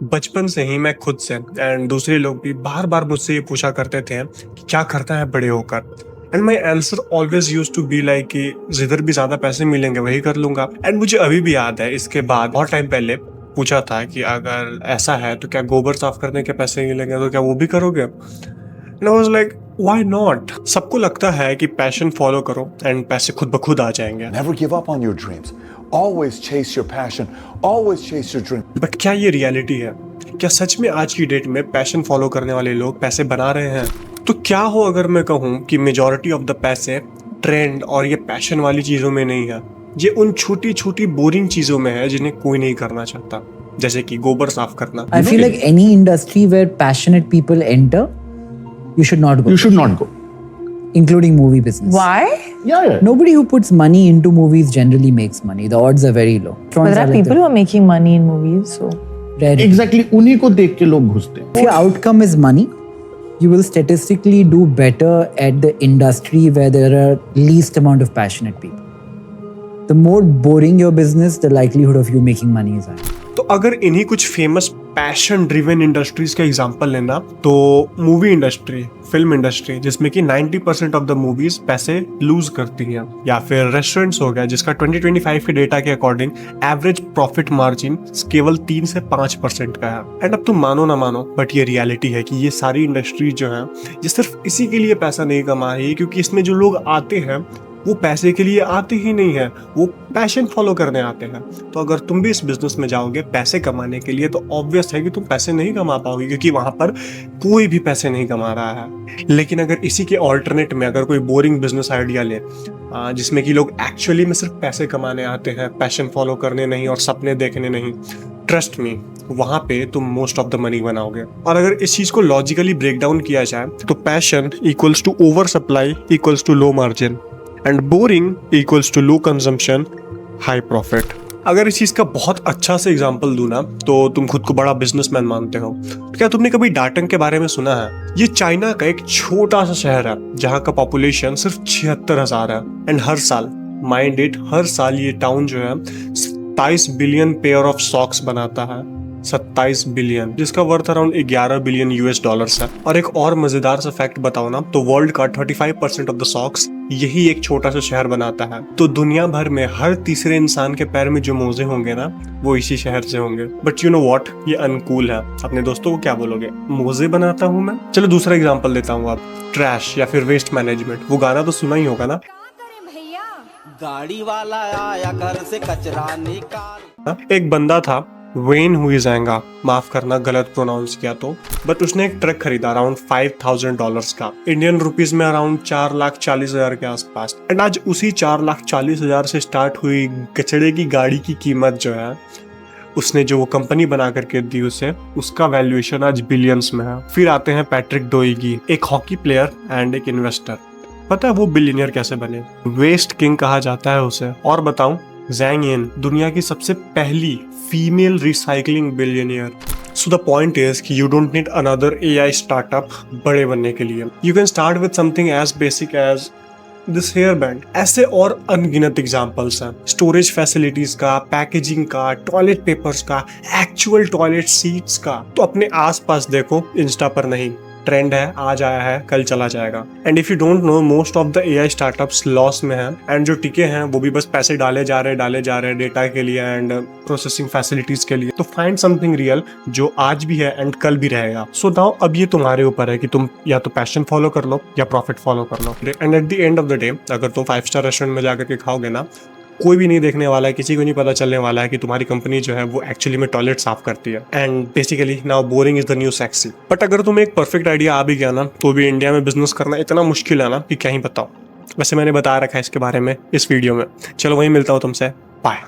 बचपन से ही मैं खुद से एंड दूसरे लोग भी बार बार मुझसे ये पूछा करते थे कि क्या करता है बड़े होकर। And my answer always used to be like कि जिधर भी ज्यादा पैसे मिलेंगे वही कर लूंगा। एंड मुझे अभी भी याद है, इसके बाद बहुत टाइम पहले पूछा था कि अगर ऐसा है तो क्या गोबर साफ करने के पैसे मिलेंगे तो क्या वो भी करोगे। And I was like why not. सबको लगता है कि पैशन फॉलो करो एंड पैसे खुद ब खुद आ जाएंगे। Never give up on your dreams. Always chase your passion. Always chase your dream. But क्या ये रियलिटी है? क्या सच में आज की डेट में पैशन फॉलो करने वाले लोग पैसे बना रहे हैं? तो क्या हो अगर मैं कहूँ कि मेजॉरिटी ऑफ द पैसे ट्रेंड और ये पैशन वाली चीजों में नहीं है, ये उन छोटी छोटी बोरिंग चीजों में है जिन्हें कोई नहीं करना चाहता, जैसे कि गोबर साफ करना। I feel like any industry where passionate people enter, you should not go. You should not go. Including movie business. Why? Yeah. Nobody who puts money into movies generally makes money. The odds are very low. But there are people who are making money in movies, so. Rarely. Exactly. उन्हीं को देख के लोग घुसते हैं. If your outcome is money, you will statistically do better at the industry where there are least amount of passionate people. The more boring your business, the likelihood of you making money is higher. तो अगर इन्हीं कुछ famous passion driven industries का example लेना तो movie industry, film industry जिसमें कि 90% of the movies पैसे लूज करती हैं, या फिर रेस्टोरेंट्स हो गया जिसका 2025 के डेटा के अकॉर्डिंग एवरेज प्रॉफिट मार्जिन केवल 3 से 5% का है। एंड अब तुम मानो ना मानो बट ये रियलिटी है कि ये सारी इंडस्ट्री जो है ये सिर्फ इसी के लिए पैसा नहीं कमा रही है क्योंकि इसमें जो लोग आते हैं वो पैसे के लिए आते ही नहीं है, वो पैशन फॉलो करने आते हैं। तो अगर तुम भी इस बिजनेस में जाओगे पैसे कमाने के लिए तो ऑब्वियस है कि तुम पैसे नहीं कमा पाओगे क्योंकि वहां पर कोई भी पैसे नहीं कमा रहा है। लेकिन अगर इसी के ऑल्टरनेट में अगर कोई बोरिंग बिजनेस आइडिया ले जिसमें कि लोग एक्चुअली में सिर्फ पैसे कमाने आते हैं, पैशन फॉलो करने नहीं और सपने देखने नहीं, ट्रस्ट मी वहां पे तुम मोस्ट ऑफ द मनी बनाओगे। और अगर इस चीज को लॉजिकली ब्रेक डाउन किया जाए तो passion equals to over supply equals to low margin and boring equals to low consumption high profit. अगर इस चीज का बहुत अच्छा से एग्जांपल दूं ना तो तुम खुद को बड़ा बिजनेसमैन मानते हो, तो क्या तुमने कभी डाटंग के बारे में सुना है? ये चाइना का एक छोटा सा शहर है जहां का पॉपुलेशन सिर्फ 76,000 है। एंड हर साल, माइंड इट, हर साल ये टाउन जो है 27 बिलियन पेयर ऑफ सॉक्स बनाता है। 27 बिलियन, जिसका worth around 11 billion US dollars है। और एक और मजेदार सा फैक्ट बताओ ना तो वर्ल्ड का 35% ऑफ द सॉक्स यही एक छोटा सा शहर बनाता है। तो दुनिया भर में हर तीसरे इंसान के पैर में जो मोजे होंगे ना वो इसी शहर से होंगे। बट यू नो व्हाट, ये अनकूल है। अपने दोस्तों को क्या बोलोगे, मोजे बनाता हूँ मैं? चलो दूसरा एग्जांपल देता हूँ। आप ट्रैश या फिर वेस्ट मैनेजमेंट, वो गाना तो सुना ही होगा ना। गाड़ी वाला आया घर से कचरा निकाल। एक बंदा था वेन हुइज़ेंगा, माफ करना गलत प्रोनाउंस किया तो, बट उसने एक ट्रक खरीदा अराउंड $5,000 का, इंडियन रुपीज में अराउंड 4,40,000 के आसपास। एंड आज उसी 4,40,000 से स्टार्ट हुई कचड़े की गाड़ी की कीमत जो है, उसने जो वो कंपनी बना करके दी उसे, उसका वैल्यूएशन आज बिलियंस में है। फिर आते हैं पैट्रिक डोइगी, एक हॉकी प्लेयर एंड एक इन्वेस्टर। पता है वो बिलियनियर कैसे बने? वेस्ट किंग कहा जाता है उसे। और बताऊं, ज़ैंग यिन दुनिया की सबसे पहली female recycling billionaire. So the point is कि you don't need another AI startup बड़े बनने के लिए। You can start with something as basic as this hair band. ऐसे और अनगिनत एग्जांपल्स हैं, स्टोरेज फैसिलिटीज का, पैकेजिंग का, टॉयलेट पेपर्स का, एक्चुअल टॉयलेट सीट्स का। तो अपने आसपास देखो, इंस्टा पर नहीं। ट्रेंड है, आज आया है कल चला जाएगा। And if you don't know, most of the AI startups loss में हैं एंड जो टिके हैं वो भी बस पैसे डाले जा रहे हैं डेटा के लिए एंड प्रोसेसिंग फैसिलिटीज के लिए। तो फाइंड समथिंग रियल जो आज भी है एंड कल भी रहेगा। सो नाउ अब ये तुम्हारे ऊपर है कि तुम या तो पैशन फॉलो कर लो या प्रॉफिट फॉलो कर लो। And at the end of the day अगर तुम 5 स्टार रेस्टोरेंट में जाकर के खाओगे ना, कोई भी नहीं देखने वाला है, किसी को नहीं पता चलने वाला है कि तुम्हारी कंपनी जो है वो एक्चुअली में टॉयलेट साफ करती है। And basically now boring is the new sexy. But अगर तुम्हें एक परफेक्ट आइडिया आ भी गया ना तो भी इंडिया में बिजनेस करना इतना मुश्किल है ना कि क्या ही बताओ। वैसे मैंने बता रखा है इसके बारे में इस वीडियो में। चलो वहीं मिलता हूँ तुमसे, बाय।